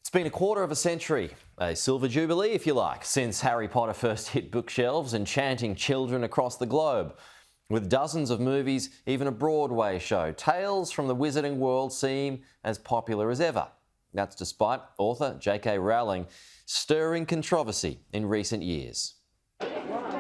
It's been a quarter of a century, a silver jubilee if you like, since Harry Potter first hit bookshelves, enchanting children across the globe. With dozens of movies, even a Broadway show, tales from the wizarding world seem as popular as ever. That's despite author J.K. Rowling stirring controversy in recent years.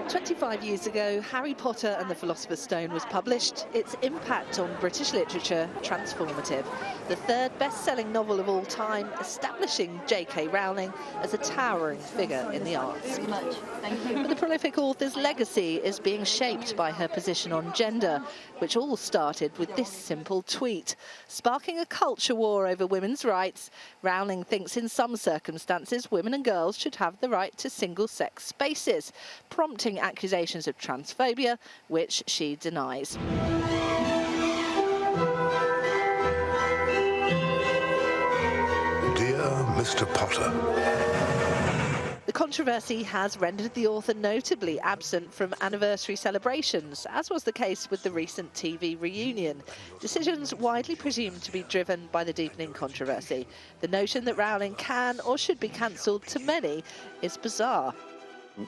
25 years ago, Harry Potter and the Philosopher's Stone was published. Its impact on British literature, transformative. The third best-selling novel of all time, establishing J.K. Rowling as a towering figure in the arts. But the prolific author's legacy is being shaped by her position on gender, which all started with this simple tweet. Sparking a culture war over women's rights, Rowling thinks in some circumstances women and girls should have the right to single-sex spaces, prompting accusations of transphobia, which she denies. Dear Mr. Potter. The controversy has rendered the author notably absent from anniversary celebrations, as was the case with the recent TV reunion. Decisions widely presumed to be driven by the deepening controversy. The notion that Rowling can or should be cancelled to many is bizarre.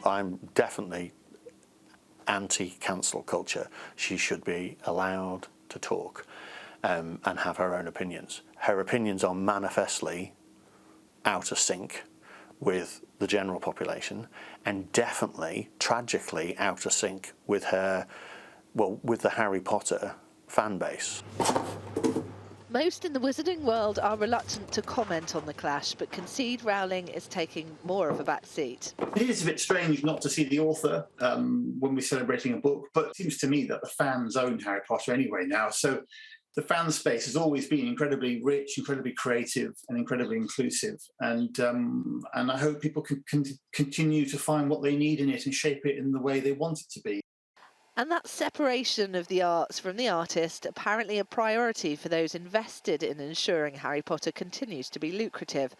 I'm definitely anti-cancel culture. She should be allowed to talk and have her own opinions. Her opinions are manifestly out of sync with the general population and definitely, tragically, out of sync with with the Harry Potter fan base. Most in the wizarding world are reluctant to comment on the clash, but concede Rowling is taking more of a back seat. It is a bit strange not to see the author when we're celebrating a book, but it seems to me that the fans own Harry Potter anyway now. So the fan space has always been incredibly rich, incredibly creative, and incredibly inclusive. And I hope people can continue to find what they need in it and shape it in the way they want it to be. And that separation of the arts from the artist, apparently a priority for those invested in ensuring Harry Potter continues to be lucrative.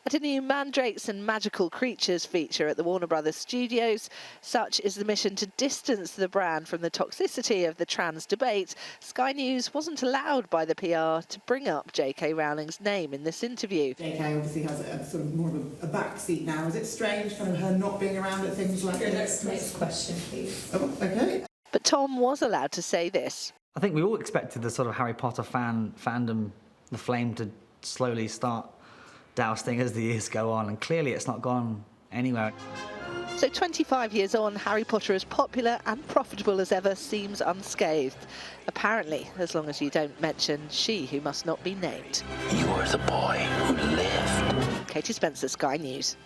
At a new Mandrakes and Magical Creatures feature at the Warner Brothers studios, such is the mission to distance the brand from the toxicity of the trans debate. Sky News wasn't allowed by the PR to bring up J.K. Rowling's name in this interview. J.K. obviously has a sort of more of a back seat now. Is it strange, kind of her not being around at things like this? Next question, please. Oh, okay. But Tom was allowed to say this. I think we all expected the sort of Harry Potter fandom, the flame to slowly start dousing as the years go on, and clearly it's not gone anywhere. So 25 years on, Harry Potter, as popular and profitable as ever, seems unscathed. Apparently, as long as you don't mention she who must not be named. You were the boy who lived. Katie Spencer, Sky News.